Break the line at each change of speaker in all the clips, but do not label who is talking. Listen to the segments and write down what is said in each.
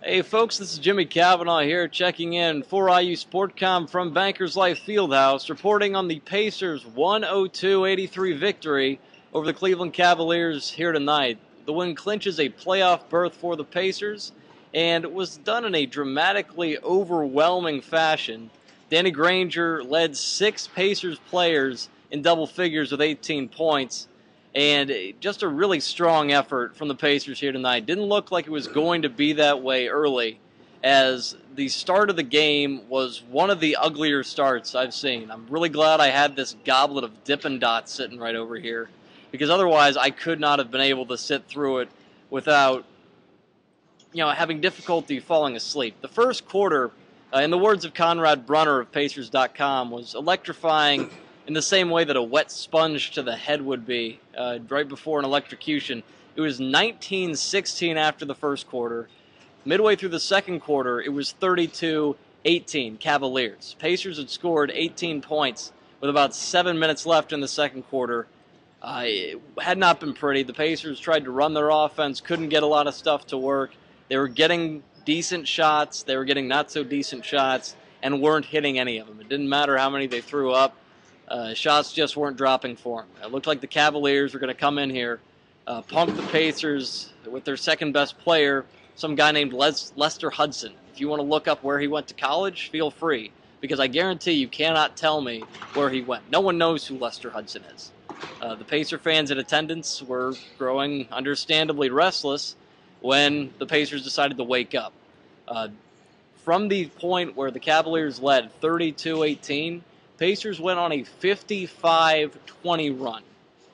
Hey folks, this is Jimmy Cavanaugh here checking in for IUSportCom from Bankers Life Fieldhouse, reporting on the Pacers' 102-83 victory over the Cleveland Cavaliers here tonight. The win clinches a playoff berth for the Pacers and was done in a dramatically overwhelming fashion. Danny Granger led 6 Pacers players in double figures with 18 points. And just a really strong effort from the Pacers here tonight. Didn't look like it was going to be that way early, as the start of the game was one of the uglier starts I've seen. I'm really glad I had this goblet of Dippin' Dots sitting right over here, because otherwise I could not have been able to sit through it without, having difficulty falling asleep. The first quarter, in the words of Conrad Brunner of Pacers.com, was electrifying in the same way that a wet sponge to the head would be right before an electrocution. It was 19-16 after the first quarter. Midway through the second quarter, it was 32-18 Cavaliers. Pacers had scored 18 points with about 7 minutes left in the second quarter. It had not been pretty. The Pacers tried to run their offense, couldn't get a lot of stuff to work. They were getting decent shots, they were getting not so decent shots, and weren't hitting any of them. It didn't matter how many they threw up. Shots just weren't dropping for them. It looked like the Cavaliers were going to come in here, punk the Pacers with their second-best player, some guy named Lester Hudson. If you want to look up where he went to college, feel free, because I guarantee you cannot tell me where he went. No one knows who Lester Hudson is. The Pacer fans in attendance were growing understandably restless when the Pacers decided to wake up. From the point where the Cavaliers led 32-18, Pacers went on a 55-20 run.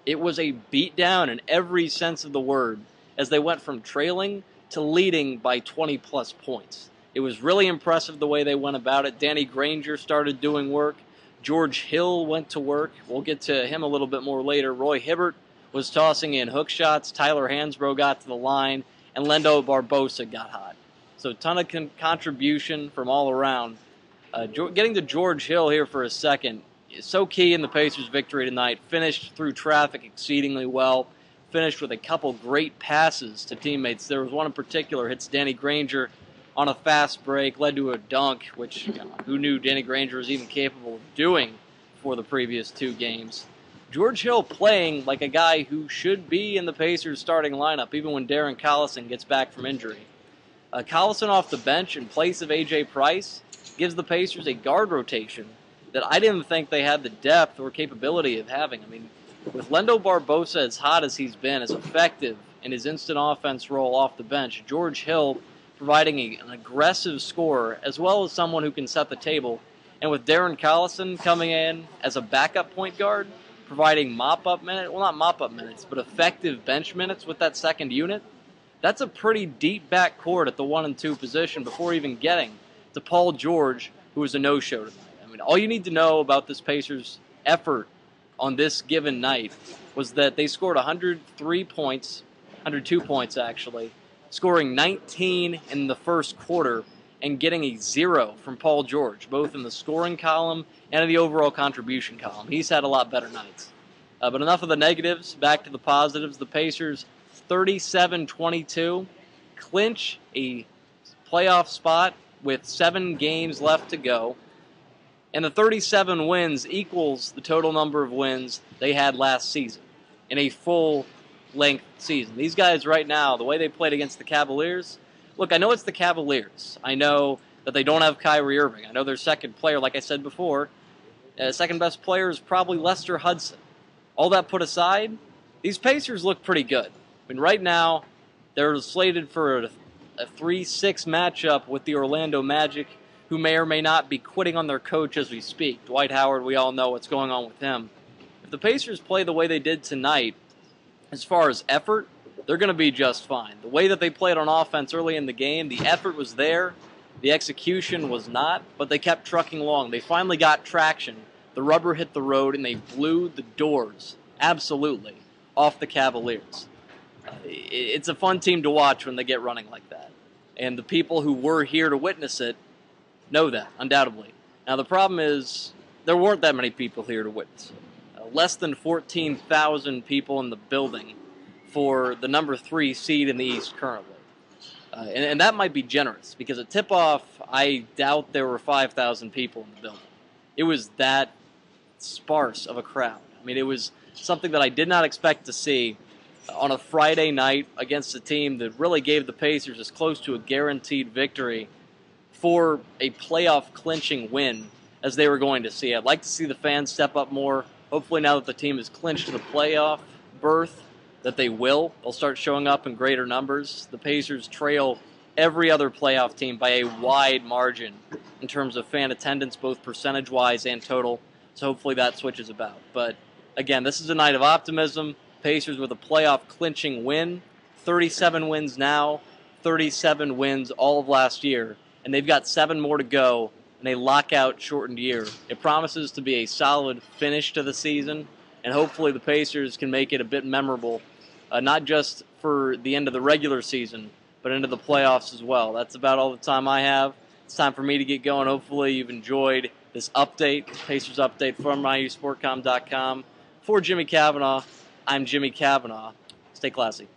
It was a beatdown in every sense of the word, as they went from trailing to leading by 20-plus points. It was really impressive the way they went about it. Danny Granger started doing work. George Hill went to work. We'll get to him a little bit more later. Roy Hibbert was tossing in hook shots. Tyler Hansbrough got to the line, and Lendo Barbosa got hot. So a ton of contribution from all around. Getting to George Hill here for a second is so key in the Pacers' victory tonight. Finished through traffic exceedingly well. Finished with a couple great passes to teammates. There was one in particular, hits Danny Granger on a fast break, led to a dunk, which who knew Danny Granger was even capable of doing for the previous 2 games. George Hill playing like a guy who should be in the Pacers' starting lineup, even when Darren Collison gets back from injury. Collison off the bench in place of A.J. Price gives the Pacers a guard rotation that I didn't think they had the depth or capability of having. I mean, with Lendo Barbosa as hot as he's been, as effective in his instant offense role off the bench, George Hill providing an aggressive scorer as well as someone who can set the table, and with Darren Collison coming in as a backup point guard, providing mop-up minutes, well, not mop-up minutes, but effective bench minutes with that second unit, that's a pretty deep backcourt at the 1 and 2 position before even getting to Paul George, who was a no-show tonight. I mean, all you need to know about this Pacers' effort on this given night was that they scored 102 points actually, scoring 19 in the first quarter and getting a 0 from Paul George, both in the scoring column and in the overall contribution column. He's had a lot better nights. But enough of the negatives, back to the positives. The Pacers, 37-22, clinch a playoff spot with 7 games left to go, and the 37 wins equals the total number of wins they had last season in a full-length season. These guys right now, the way they played against the Cavaliers, look, I know it's the Cavaliers. I know that they don't have Kyrie Irving. I know their second player, like I said before, second-best player is probably Lester Hudson. All that put aside, these Pacers look pretty good. I mean, right now, they're slated for a 3-6 matchup with the Orlando Magic, who may or may not be quitting on their coach as we speak. Dwight Howard, we all know what's going on with him. If the Pacers play the way they did tonight, as far as effort, they're going to be just fine. The way that they played on offense early in the game, the effort was there, the execution was not, but they kept trucking along. They finally got traction. The rubber hit the road, and they blew the doors, absolutely, off the Cavaliers. It's a fun team to watch when they get running like that. And the people who were here to witness it know that, undoubtedly. Now, the problem is there weren't that many people here to witness it. Less than 14,000 people in the building for the number 3 seed in the East currently. And that might be generous, because at tip-off, I doubt there were 5,000 people in the building. It was that sparse of a crowd. I mean, it was something that I did not expect to see on a Friday night against a team that really gave the Pacers as close to a guaranteed victory for a playoff-clinching win as they were going to see. I'd like to see the fans step up more. Hopefully now that the team has clinched the playoff berth, that they will. They'll start showing up in greater numbers. The Pacers trail every other playoff team by a wide margin in terms of fan attendance, both percentage-wise and total. So hopefully that switches about. But again, this is a night of optimism. Pacers with a playoff-clinching win. 37 wins now, 37 wins all of last year. And they've got 7 more to go in a lockout-shortened year. It promises to be a solid finish to the season, and hopefully the Pacers can make it a bit memorable, not just for the end of the regular season, but into the playoffs as well. That's about all the time I have. It's time for me to get going. Hopefully you've enjoyed this update, Pacers update from IUSportCom.com. For Jimmy Cavanaugh, I'm Jimmy Cavanaugh. Stay classy.